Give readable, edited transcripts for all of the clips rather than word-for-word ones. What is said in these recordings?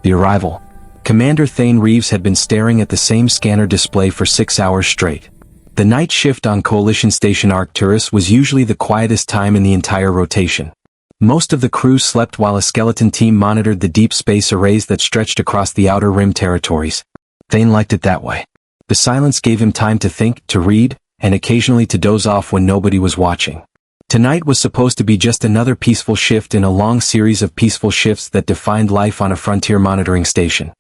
The arrival. Commander Thane Reeves had been staring at the same scanner display for 6 hours straight. The night shift on Coalition Station Arcturus was usually the quietest time in the entire rotation. Most of the crew slept while a skeleton team monitored the deep space arrays that stretched across the Outer Rim territories. Thane liked it that way. The silence gave him time to think, to read, and occasionally to doze off when nobody was watching. Tonight was supposed to be just another peaceful shift in a long series of peaceful shifts that defined life on a frontier monitoring station.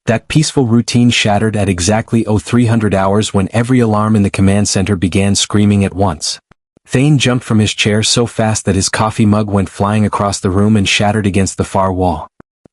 That peaceful routine shattered at exactly 0300 hours when every alarm in the command center began screaming at once. Thane jumped from his chair so fast that his coffee mug went flying across the room and shattered against the far wall.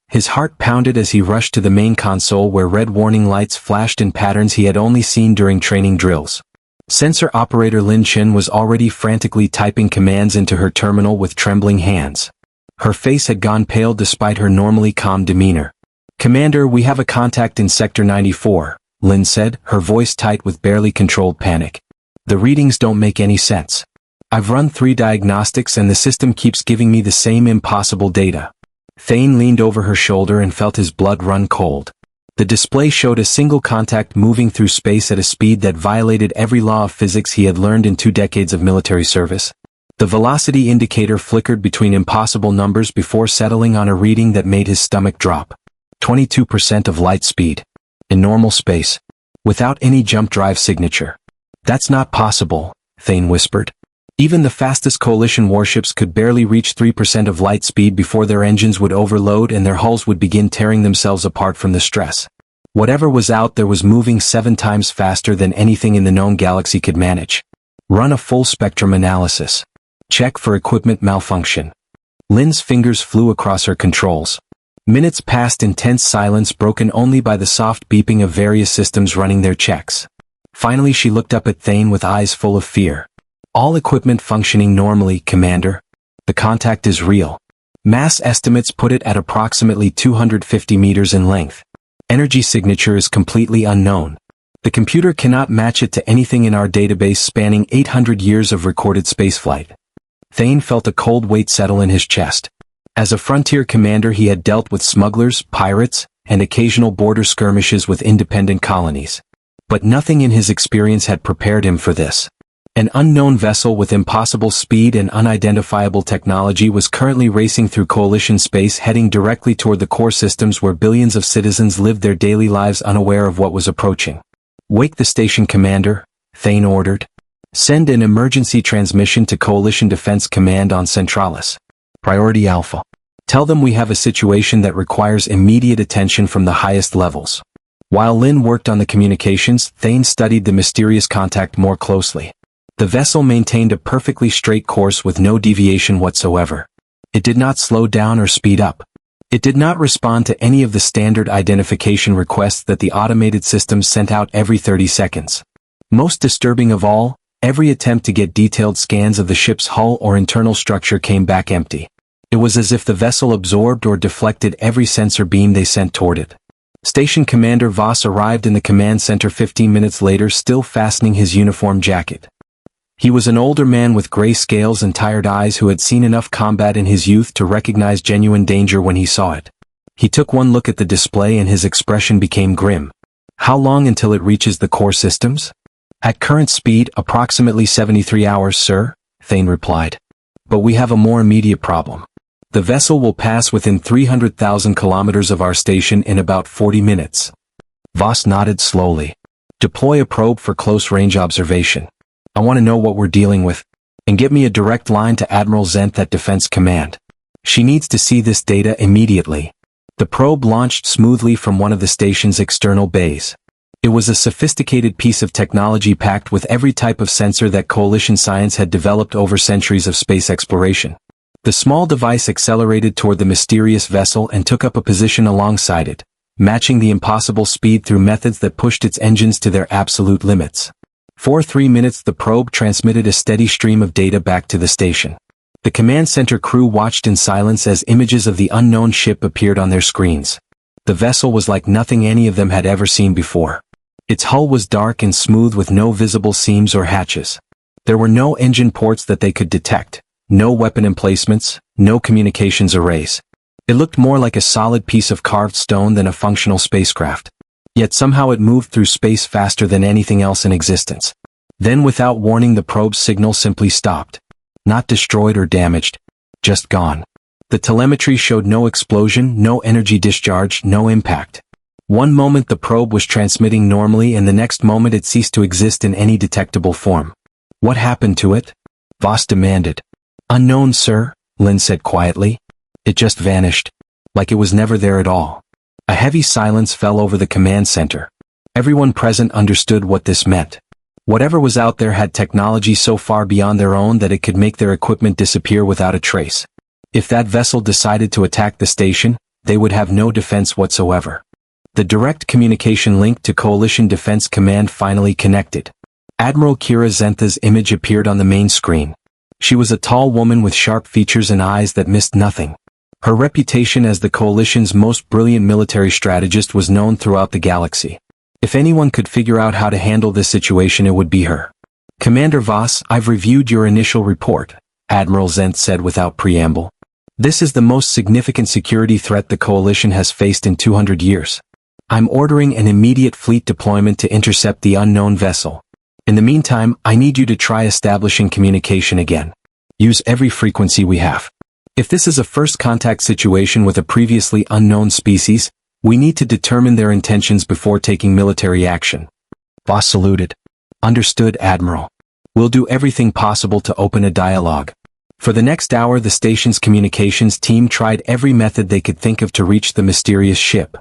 His heart pounded as he rushed to the main console where red warning lights flashed in patterns he had only seen during training drills. Sensor operator Lin Chen was already frantically typing commands into her terminal with trembling hands. Her face had gone pale despite her normally calm demeanor. "Commander, we have a contact in Sector 94, Lin said, her voice tight with barely controlled panic. "The readings don't make any sense. I've run 3 diagnostics and the system keeps giving me the same impossible data." Thane leaned over her shoulder and felt his blood run cold. The display showed a single contact moving through space at a speed that violated every law of physics he had learned in 2 decades of military service. The velocity indicator flickered between impossible numbers before settling on a reading that made his stomach drop. 22% of light speed. In normal space. Without any jump drive signature. "That's not possible," Thane whispered. Even the fastest Coalition warships could barely reach 3% of light speed before their engines would overload and their hulls would begin tearing themselves apart from the stress. Whatever was out there was moving 7 times faster than anything in the known galaxy could manage. "Run a full spectrum analysis. Check for equipment malfunction." Lin's fingers flew across her controls. Minutes passed in tense silence, broken only by the soft beeping of various systems running their checks. Finally she looked up at Thane with eyes full of fear. "All equipment functioning normally, Commander. The contact is real. Mass estimates put it at approximately 250 meters in length. Energy signature is completely unknown. The computer cannot match it to anything in our database spanning 800 years of recorded spaceflight." Thane felt a cold weight settle in his chest. As a frontier commander he had dealt with smugglers, pirates, and occasional border skirmishes with independent colonies. But nothing in his experience had prepared him for this. An unknown vessel with impossible speed and unidentifiable technology was currently racing through Coalition space, heading directly toward the core systems where billions of citizens lived their daily lives unaware of what was approaching. "Wake the station, Commander," Thane ordered. "Send an emergency transmission to Coalition Defense Command on Centralis. Priority Alpha. Tell them we have a situation that requires immediate attention from the highest levels." While Lin worked on the communications, Thane studied the mysterious contact more closely. The vessel maintained a perfectly straight course with no deviation whatsoever. It did not slow down or speed up. It did not respond to any of the standard identification requests that the automated systems sent out every 30 seconds. Most disturbing of all, every attempt to get detailed scans of the ship's hull or internal structure came back empty. It was as if the vessel absorbed or deflected every sensor beam they sent toward it. Station Commander Voss arrived in the command center 15 minutes later, still fastening his uniform jacket. He was an older man with gray scales and tired eyes who had seen enough combat in his youth to recognize genuine danger when he saw it. He took one look at the display and his expression became grim. "How long until it reaches the core systems?" "At current speed, approximately 73 hours, sir," Thane replied. "But we have a more immediate problem. The vessel will pass within 300,000 kilometers of our station in about 40 minutes. Voss nodded slowly. "Deploy a probe for close-range observation. I want to know what we're dealing with. And get me a direct line to Admiral Zenth at Defense Command. She needs to see this data immediately." The probe launched smoothly from one of the station's external bays. It was a sophisticated piece of technology packed with every type of sensor that Coalition science had developed over centuries of space exploration. The small device accelerated toward the mysterious vessel and took up a position alongside it, matching the impossible speed through methods that pushed its engines to their absolute limits. For 3 minutes the probe transmitted a steady stream of data back to the station. The command center crew watched in silence as images of the unknown ship appeared on their screens. The vessel was like nothing any of them had ever seen before. Its hull was dark and smooth with no visible seams or hatches. There were no engine ports that they could detect. No weapon emplacements, no communications arrays. It looked more like a solid piece of carved stone than a functional spacecraft. Yet somehow it moved through space faster than anything else in existence. Then without warning the probe's signal simply stopped. Not destroyed or damaged. Just gone. The telemetry showed no explosion, no energy discharge, no impact. One moment the probe was transmitting normally and the next moment it ceased to exist in any detectable form. What happened to it? Voss demanded. Unknown, sir, Lynn said quietly. It just vanished. Like it was never there at all. A heavy silence fell over the command center. Everyone present understood what this meant. Whatever was out there had technology so far beyond their own that it could make their equipment disappear without a trace. If that vessel decided to attack the station, they would have no defense whatsoever. The direct communication link to Coalition Defense Command finally connected. Admiral Kira Zentha's image appeared on the main screen. She was a tall woman with sharp features and eyes that missed nothing. Her reputation as the Coalition's most brilliant military strategist was known throughout the galaxy. If anyone could figure out how to handle this situation, it would be her. Commander Voss, I've reviewed your initial report, Admiral Zenth said without preamble. This is the most significant security threat the Coalition has faced in 200 years. I'm ordering an immediate fleet deployment to intercept the unknown vessel. In the meantime, I need you to try establishing communication again. Use every frequency we have. If this is a first contact situation with a previously unknown species, we need to determine their intentions before taking military action. Voss saluted. Understood, Admiral. We'll do everything possible to open a dialogue. For the next hour, the station's communications team tried every method they could think of to reach the mysterious ship.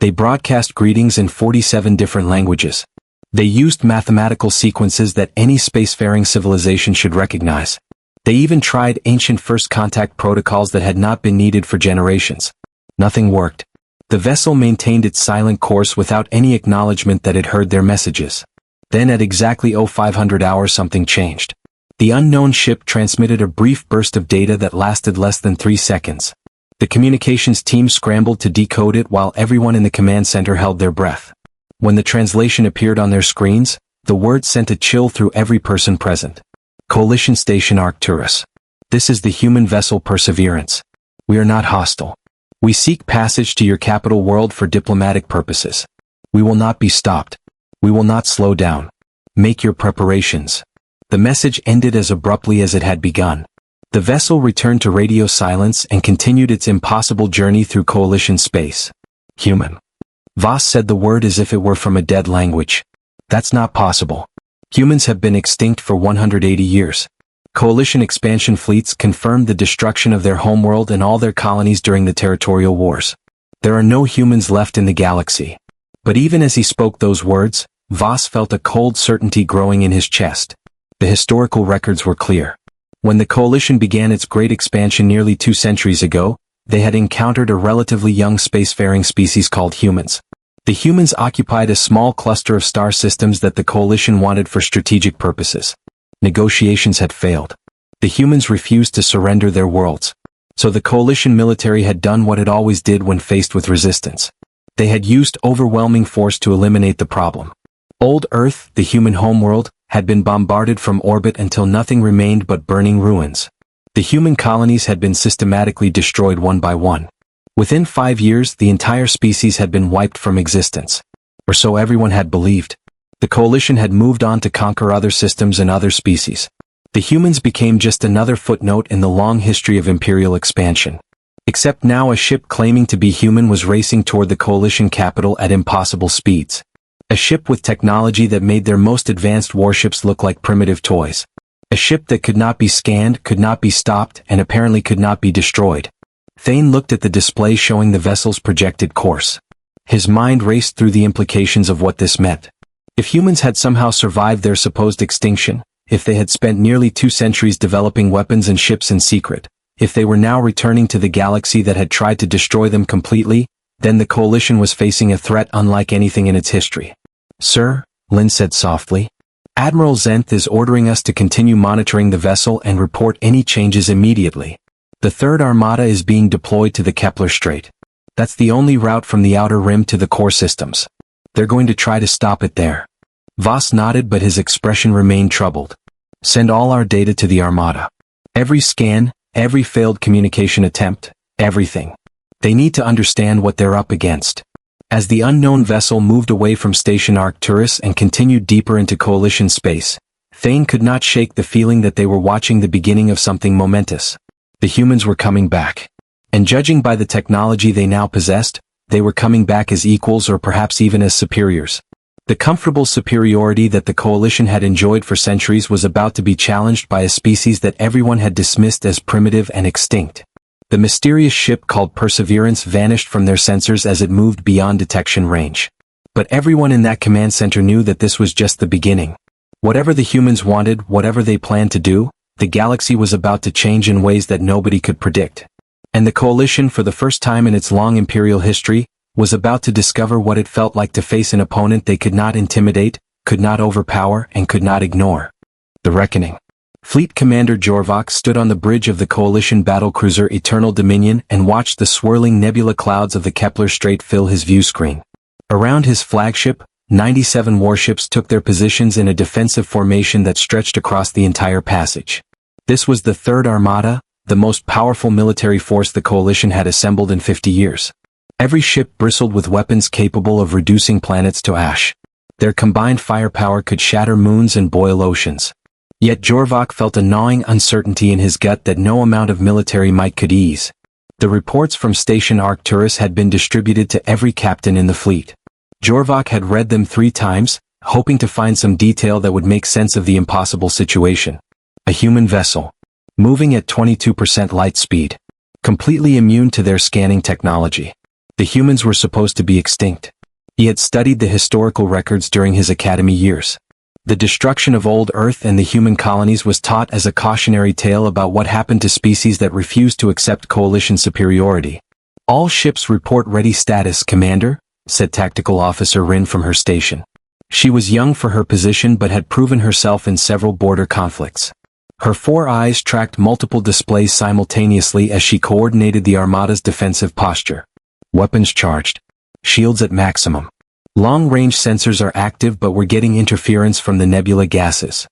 They broadcast greetings in 47 different languages. They used mathematical sequences that any spacefaring civilization should recognize. They even tried ancient first contact protocols that had not been needed for generations. Nothing worked. The vessel maintained its silent course without any acknowledgement that it heard their messages. Then at exactly 0500 hours something changed. The unknown ship transmitted a brief burst of data that lasted less than 3 seconds. The communications team scrambled to decode it while everyone in the command center held their breath. When the translation appeared on their screens, the words sent a chill through every person present. Coalition Station Arcturus. This is the human vessel Perseverance. We are not hostile. We seek passage to your capital world for diplomatic purposes. We will not be stopped. We will not slow down. Make your preparations. The message ended as abruptly as it had begun. The vessel returned to radio silence and continued its impossible journey through Coalition space. Human. Voss said the word as if it were from a dead language. That's not possible. Humans have been extinct for 180 years. Coalition expansion fleets confirmed the destruction of their homeworld and all their colonies during the territorial wars. There are no humans left in the galaxy. But even as he spoke those words, Voss felt a cold certainty growing in his chest. The historical records were clear. When the Coalition began its great expansion nearly 2 centuries ago, they had encountered a relatively young spacefaring species called humans. The humans occupied a small cluster of star systems that the Coalition wanted for strategic purposes. Negotiations had failed. The humans refused to surrender their worlds. So the Coalition military had done what it always did when faced with resistance. They had used overwhelming force to eliminate the problem. Old Earth, the human homeworld, had been bombarded from orbit until nothing remained but burning ruins. The human colonies had been systematically destroyed one by one. Within 5 years, the entire species had been wiped from existence. Or so everyone had believed. The Coalition had moved on to conquer other systems and other species. The humans became just another footnote in the long history of imperial expansion. Except now a ship claiming to be human was racing toward the Coalition capital at impossible speeds. A ship with technology that made their most advanced warships look like primitive toys. A ship that could not be scanned, could not be stopped, and apparently could not be destroyed. Thane looked at the display showing the vessel's projected course. His mind raced through the implications of what this meant. If humans had somehow survived their supposed extinction, if they had spent nearly 2 centuries developing weapons and ships in secret, if they were now returning to the galaxy that had tried to destroy them completely, then the Coalition was facing a threat unlike anything in its history. Sir, Lynn said softly, Admiral Zenth is ordering us to continue monitoring the vessel and report any changes immediately. The Third Armada is being deployed to the Kepler Strait. That's the only route from the outer rim to the core systems. They're going to try to stop it there. Voss nodded, but his expression remained troubled. Send all our data to the Armada. Every scan, every failed communication attempt, everything. They need to understand what they're up against. As the unknown vessel moved away from Station Arcturus and continued deeper into Coalition space, Thane could not shake the feeling that they were watching the beginning of something momentous. The humans were coming back. And judging by the technology they now possessed, they were coming back as equals or perhaps even as superiors. The comfortable superiority that the Coalition had enjoyed for centuries was about to be challenged by a species that everyone had dismissed as primitive and extinct. The mysterious ship called Perseverance vanished from their sensors as it moved beyond detection range. But everyone in that command center knew that this was just the beginning. Whatever the humans wanted, whatever they planned to do, the galaxy was about to change in ways that nobody could predict. And the Coalition, for the first time in its long imperial history, was about to discover what it felt like to face an opponent they could not intimidate, could not overpower, and could not ignore. The Reckoning. Fleet Commander Jorvok stood on the bridge of the Coalition battlecruiser Eternal Dominion and watched the swirling nebula clouds of the Kepler Strait fill his view screen. Around his flagship, 97 warships took their positions in a defensive formation that stretched across the entire passage. This was the Third Armada, the most powerful military force the Coalition had assembled in 50 years. Every ship bristled with weapons capable of reducing planets to ash. Their combined firepower could shatter moons and boil oceans. Yet Jorvok felt a gnawing uncertainty in his gut that no amount of military might could ease. The reports from Station Arcturus had been distributed to every captain in the fleet. Jorvok had read them 3 times, hoping to find some detail that would make sense of the impossible situation. A human vessel. Moving at 22% light speed. Completely immune to their scanning technology. The humans were supposed to be extinct. He had studied the historical records during his academy years. The destruction of old Earth and the human colonies was taught as a cautionary tale about what happened to species that refused to accept Coalition superiority. "All ships report ready status, Commander," said Tactical Officer Rin from her station. She was young for her position but had proven herself in several border conflicts. Her 4 eyes tracked multiple displays simultaneously as she coordinated the Armada's defensive posture. Weapons charged. Shields at maximum. Long-range sensors are active but we're getting interference from the nebula gases.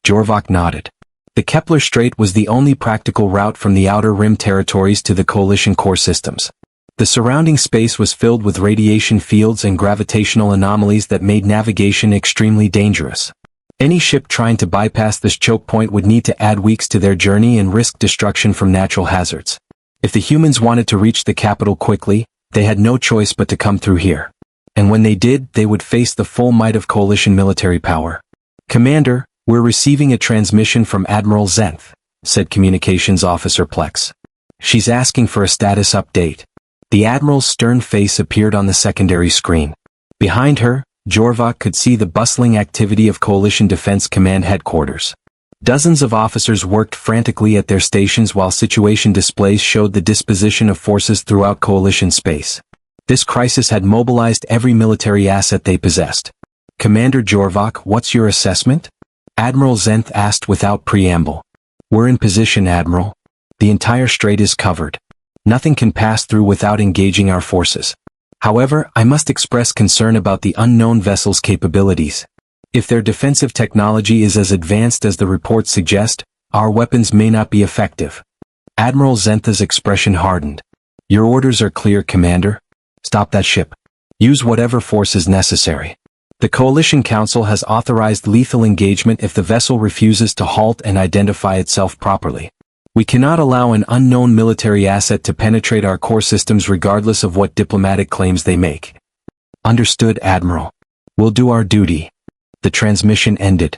Jorvok nodded. The Kepler Strait was the only practical route from the Outer Rim territories to the Coalition core systems. The surrounding space was filled with radiation fields and gravitational anomalies that made navigation extremely dangerous. Any ship trying to bypass this choke point would need to add weeks to their journey and risk destruction from natural hazards. If the humans wanted to reach the capital quickly, they had no choice but to come through here. And when they did, they would face the full might of Coalition military power. "Commander, we're receiving a transmission from Admiral Zenth," said Communications Officer Plex. "She's asking for a status update." The Admiral's stern face appeared on the secondary screen. Behind her, Jorvok could see the bustling activity of Coalition Defense Command headquarters. Dozens of officers worked frantically at their stations while situation displays showed the disposition of forces throughout Coalition space. This crisis had mobilized every military asset they possessed. "Commander Jorvok, what's your assessment?" Admiral Zenth asked without preamble. "We're in position, Admiral. The entire strait is covered. Nothing can pass through without engaging our forces. However, I must express concern about the unknown vessel's capabilities. If their defensive technology is as advanced as the reports suggest, our weapons may not be effective." Admiral Zentha's expression hardened. "Your orders are clear, Commander. Stop that ship. Use whatever force is necessary. The Coalition Council has authorized lethal engagement if the vessel refuses to halt and identify itself properly. We cannot allow an unknown military asset to penetrate our core systems regardless of what diplomatic claims they make." "Understood, Admiral. We'll do our duty." The transmission ended.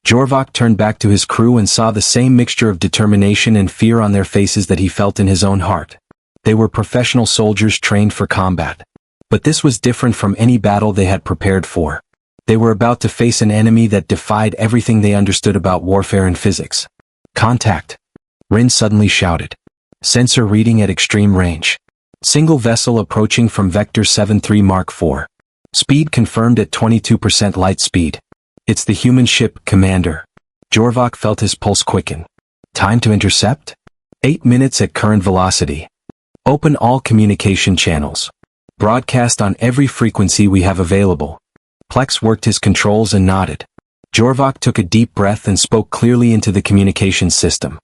Jorvok turned back to his crew and saw the same mixture of determination and fear on their faces that he felt in his own heart. They were professional soldiers trained for combat. But this was different from any battle they had prepared for. They were about to face an enemy that defied everything they understood about warfare and physics. "Contact!" Rin suddenly shouted. "Sensor reading at extreme range. Single vessel approaching from Vector 73 Mark IV. Speed confirmed at 22% light speed. It's the human ship, Commander." Jorvok felt his pulse quicken. "Time to intercept? 8 minutes at current velocity. Open all communication channels. Broadcast on every frequency we have available." Plex worked his controls and nodded. Jorvok took a deep breath and spoke clearly into the communications system.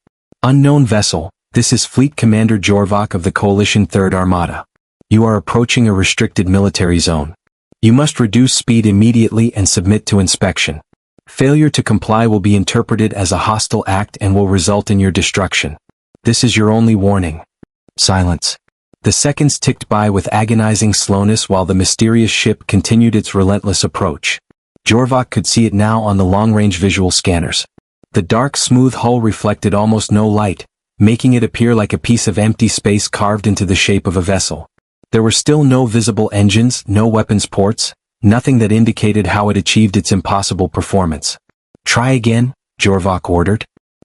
"Unknown vessel, this is Fleet Commander Jorvok of the Coalition Third Armada. You are approaching a restricted military zone. You must reduce speed immediately and submit to inspection. Failure to comply will be interpreted as a hostile act and will result in your destruction. This is your only warning. Silence. The seconds ticked by with agonizing slowness while the mysterious ship continued its relentless approach. Jorvok could see it now on the long-range visual scanners. The dark, smooth hull reflected almost no light, making it appear like a piece of empty space carved into the shape of a vessel. There were still no visible engines, no weapons ports, nothing that indicated how it achieved its impossible performance. Try again, Jorvok ordered.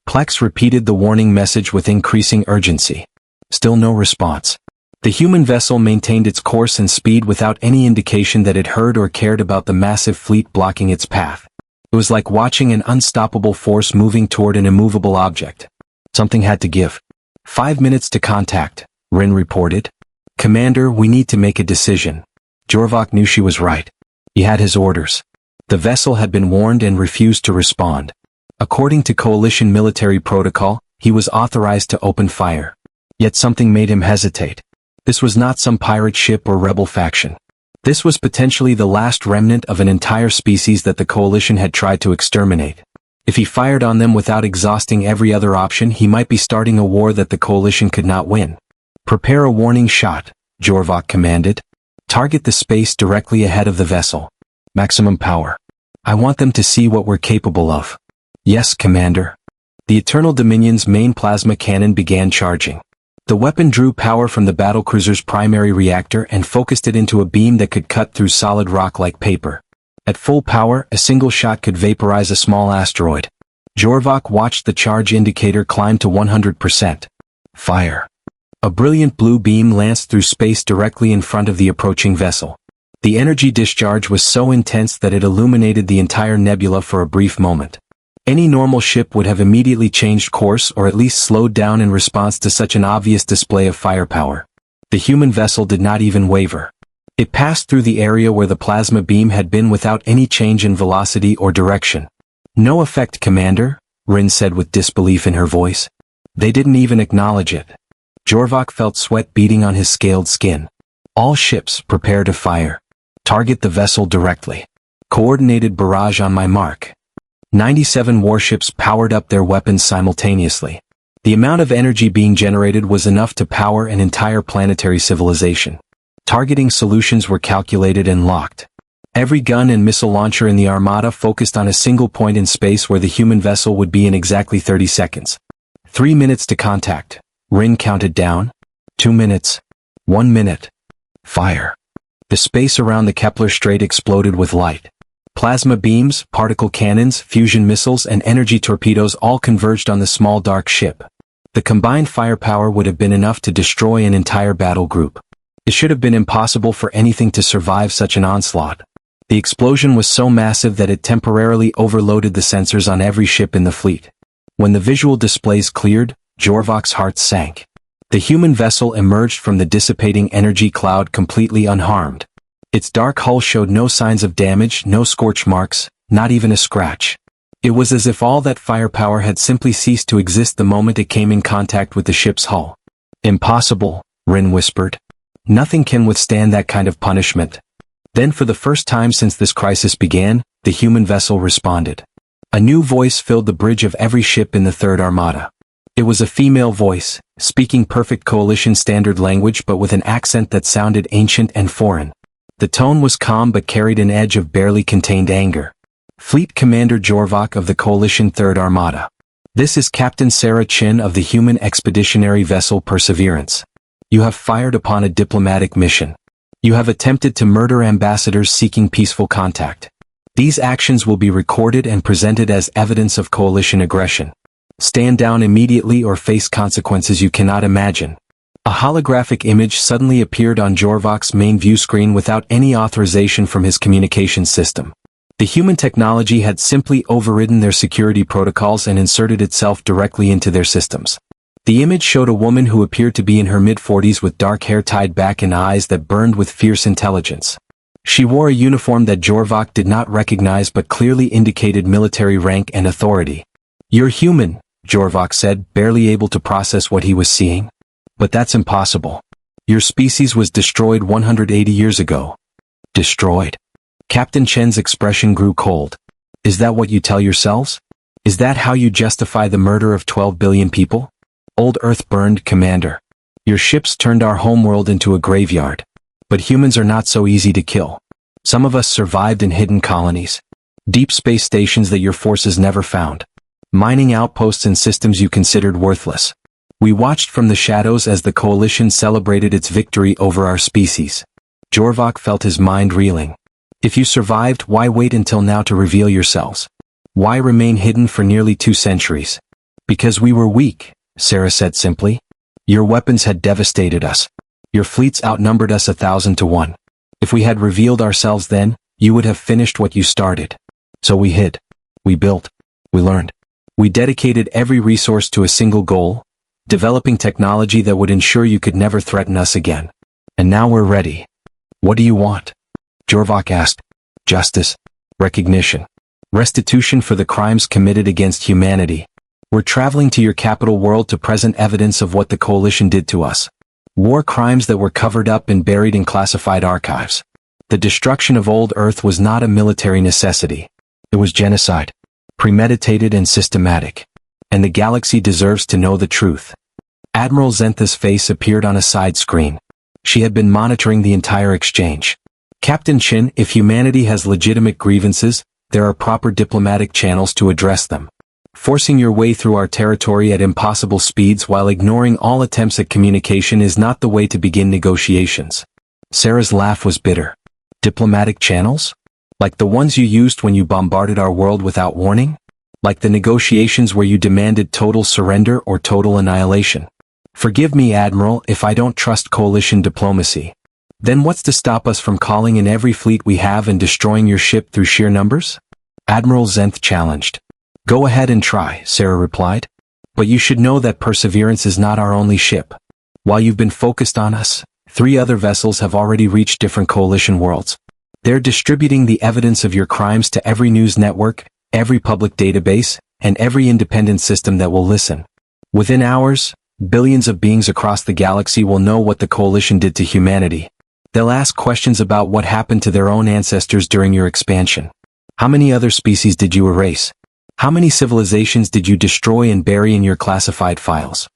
Plex repeated the warning message with increasing urgency. Still no response. The human vessel maintained its course and speed without any indication that it heard or cared about the massive fleet blocking its path. It was like watching an unstoppable force moving toward an immovable object. Something had to give. 5 minutes to contact, Rin reported. Commander, we need to make a decision. Jorvok knew she was right. He had his orders. The vessel had been warned and refused to respond. According to Coalition military protocol, he was authorized to open fire. Yet something made him hesitate. This was not some pirate ship or rebel faction. This was potentially the last remnant of an entire species that the Coalition had tried to exterminate. If he fired on them without exhausting every other option, he might be starting a war that the Coalition could not win. Prepare a warning shot, Jorvok commanded. Target the space directly ahead of the vessel. Maximum power. I want them to see what we're capable of. Yes, Commander. The Eternal Dominion's main plasma cannon began charging. The weapon drew power from the battlecruiser's primary reactor and focused it into a beam that could cut through solid rock like paper. At full power, a single shot could vaporize a small asteroid. Jorvok watched the charge indicator climb to 100%. Fire. A brilliant blue beam lanced through space directly in front of the approaching vessel. The energy discharge was so intense that it illuminated the entire nebula for a brief moment. Any normal ship would have immediately changed course or at least slowed down in response to such an obvious display of firepower. The human vessel did not even waver. It passed through the area where the plasma beam had been without any change in velocity or direction. No effect, Commander, Rin said with disbelief in her voice. They didn't even acknowledge it. Jorvok felt sweat beading on his scaled skin. All ships, prepare to fire. Target the vessel directly. Coordinated barrage on my mark. 97 warships powered up their weapons simultaneously. The amount of energy being generated was enough to power an entire planetary civilization. Targeting solutions were calculated and locked. Every gun and missile launcher in the Armada focused on a single point in space where the human vessel would be in exactly 30 seconds. 3 minutes to contact. Rin counted down. 2 minutes. 1 minute. Fire. The space around the Kepler Strait exploded with light. Plasma beams, particle cannons, fusion missiles, and energy torpedoes all converged on the small dark ship. The combined firepower would have been enough to destroy an entire battle group. It should have been impossible for anything to survive such an onslaught. The explosion was so massive that it temporarily overloaded the sensors on every ship in the fleet. When the visual displays cleared, Jorvok's heart sank. The human vessel emerged from the dissipating energy cloud completely unharmed. Its dark hull showed no signs of damage, no scorch marks, not even a scratch. It was as if all that firepower had simply ceased to exist the moment it came in contact with the ship's hull. Impossible, Rin whispered. Nothing can withstand that kind of punishment. Then for the first time since this crisis began, the human vessel responded. A new voice filled the bridge of every ship in the Third Armada. It was a female voice, speaking perfect Coalition standard language but with an accent that sounded ancient and foreign. The tone was calm but carried an edge of barely contained anger. Fleet Commander Jorvok of the Coalition Third Armada. This is Captain Sarah Chin of the human expeditionary vessel Perseverance. You have fired upon a diplomatic mission. You have attempted to murder ambassadors seeking peaceful contact. These actions will be recorded and presented as evidence of Coalition aggression. Stand down immediately or face consequences you cannot imagine. A holographic image suddenly appeared on Jorvok's main view screen without any authorization from his communications system. The human technology had simply overridden their security protocols and inserted itself directly into their systems. The image showed a woman who appeared to be in her mid-40s with dark hair tied back and eyes that burned with fierce intelligence. She wore a uniform that Jorvok did not recognize but clearly indicated military rank and authority. "You're human," Jorvok said, barely able to process what he was seeing. "But that's impossible. Your species was destroyed 180 years ago. Destroyed? Captain Chen's expression grew cold. Is that what you tell yourselves? Is that how you justify the murder of 12 billion people? Old Earth burned, Commander. Your ships turned our homeworld into a graveyard. But humans are not so easy to kill. Some of us survived in hidden colonies. Deep space stations that your forces never found. Mining outposts and systems you considered worthless. We watched from the shadows as the coalition celebrated its victory over our species. Jorvok felt his mind reeling. If you survived, why wait until now to reveal yourselves? Why remain hidden for nearly 2 centuries? Because we were weak, Sarah said simply. Your weapons had devastated us. Your fleets outnumbered us 1,000 to 1. If we had revealed ourselves then, you would have finished what you started. So we hid. We built. We learned. We dedicated every resource to a single goal, developing technology that would ensure you could never threaten us again. And now we're ready. What do you want? Jorvok asked. Justice. Recognition. Restitution for the crimes committed against humanity. We're traveling to your capital world to present evidence of what the coalition did to us. War crimes that were covered up and buried in classified archives. The destruction of old Earth was not a military necessity. It was genocide. Premeditated and systematic. And the galaxy deserves to know the truth. Admiral Zentha's face appeared on a side screen. She had been monitoring the entire exchange. Captain Chin, if humanity has legitimate grievances, there are proper diplomatic channels to address them. Forcing your way through our territory at impossible speeds while ignoring all attempts at communication is not the way to begin negotiations. Sarah's laugh was bitter. Diplomatic channels? Like the ones you used when you bombarded our world without warning? Like the negotiations where you demanded total surrender or total annihilation? Forgive me, Admiral, if I don't trust coalition diplomacy. Then what's to stop us from calling in every fleet we have and destroying your ship through sheer numbers? Admiral Zenth challenged. Go ahead and try, Sarah replied. But you should know that Perseverance is not our only ship. While you've been focused on us, 3 other vessels have already reached different coalition worlds. They're distributing the evidence of your crimes to every news network, every public database, and every independent system that will listen. Within hours, billions of beings across the galaxy will know what the coalition did to humanity. They'll ask questions about what happened to their own ancestors during your expansion. How many other species did you erase? How many civilizations did you destroy and bury in your classified files?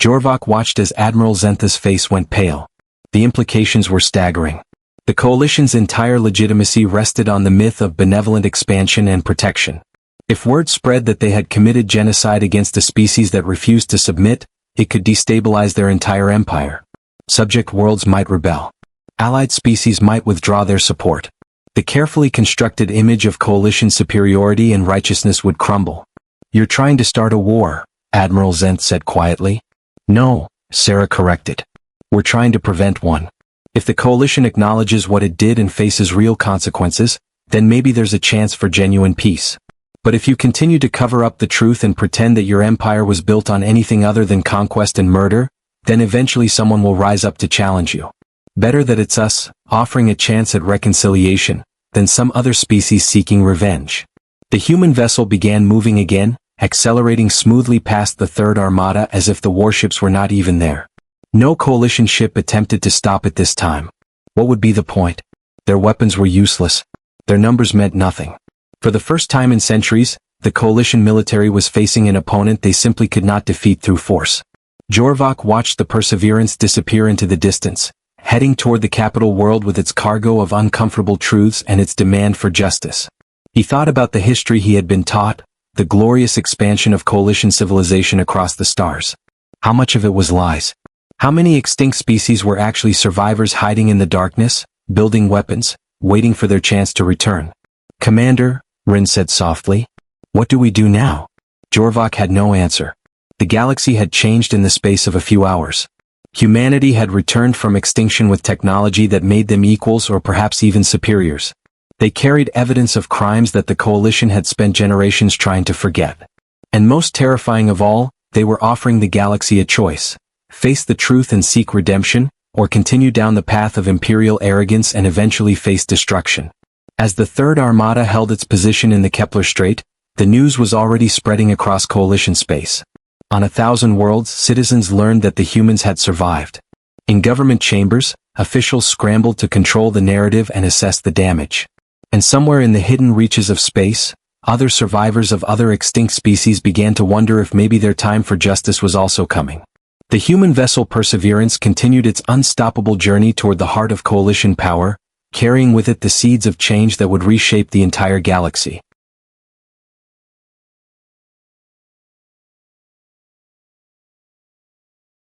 Jorvok watched as Admiral Zentha's face went pale. The implications were staggering. The coalition's entire legitimacy rested on the myth of benevolent expansion and protection. If word spread that they had committed genocide against a species that refused to submit, it could destabilize their entire empire. Subject worlds might rebel. Allied species might withdraw their support. The carefully constructed image of coalition superiority and righteousness would crumble. You're trying to start a war, Admiral Zenth said quietly. No, Sarah corrected. We're trying to prevent one. If the coalition acknowledges what it did and faces real consequences, then maybe there's a chance for genuine peace. But if you continue to cover up the truth and pretend that your empire was built on anything other than conquest and murder, then eventually someone will rise up to challenge you. Better that it's us, offering a chance at reconciliation, than some other species seeking revenge. The human vessel began moving again, accelerating smoothly past the Third Armada as if the warships were not even there. No coalition ship attempted to stop it this time. What would be the point? Their weapons were useless. Their numbers meant nothing. For the first time in centuries, the coalition military was facing an opponent they simply could not defeat through force. Jorvok watched the Perseverance disappear into the distance, heading toward the capital world with its cargo of uncomfortable truths and its demand for justice. He thought about the history he had been taught, the glorious expansion of coalition civilization across the stars. How much of it was lies? How many extinct species were actually survivors hiding in the darkness, building weapons, waiting for their chance to return? Commander, Rin said softly. What do we do now? Jorvok had no answer. The galaxy had changed in the space of a few hours. Humanity had returned from extinction with technology that made them equals or perhaps even superiors. They carried evidence of crimes that the coalition had spent generations trying to forget. And most terrifying of all, they were offering the galaxy a choice. Face the truth and seek redemption, or continue down the path of imperial arrogance and eventually face destruction. As the Third Armada held its position in the Kepler Strait, the news was already spreading across coalition space. On 1,000 worlds, citizens learned that the humans had survived. In government chambers, officials scrambled to control the narrative and assess the damage. And somewhere in the hidden reaches of space, other survivors of other extinct species began to wonder if maybe their time for justice was also coming. The human vessel Perseverance continued its unstoppable journey toward the heart of coalition power, carrying with it the seeds of change that would reshape the entire galaxy.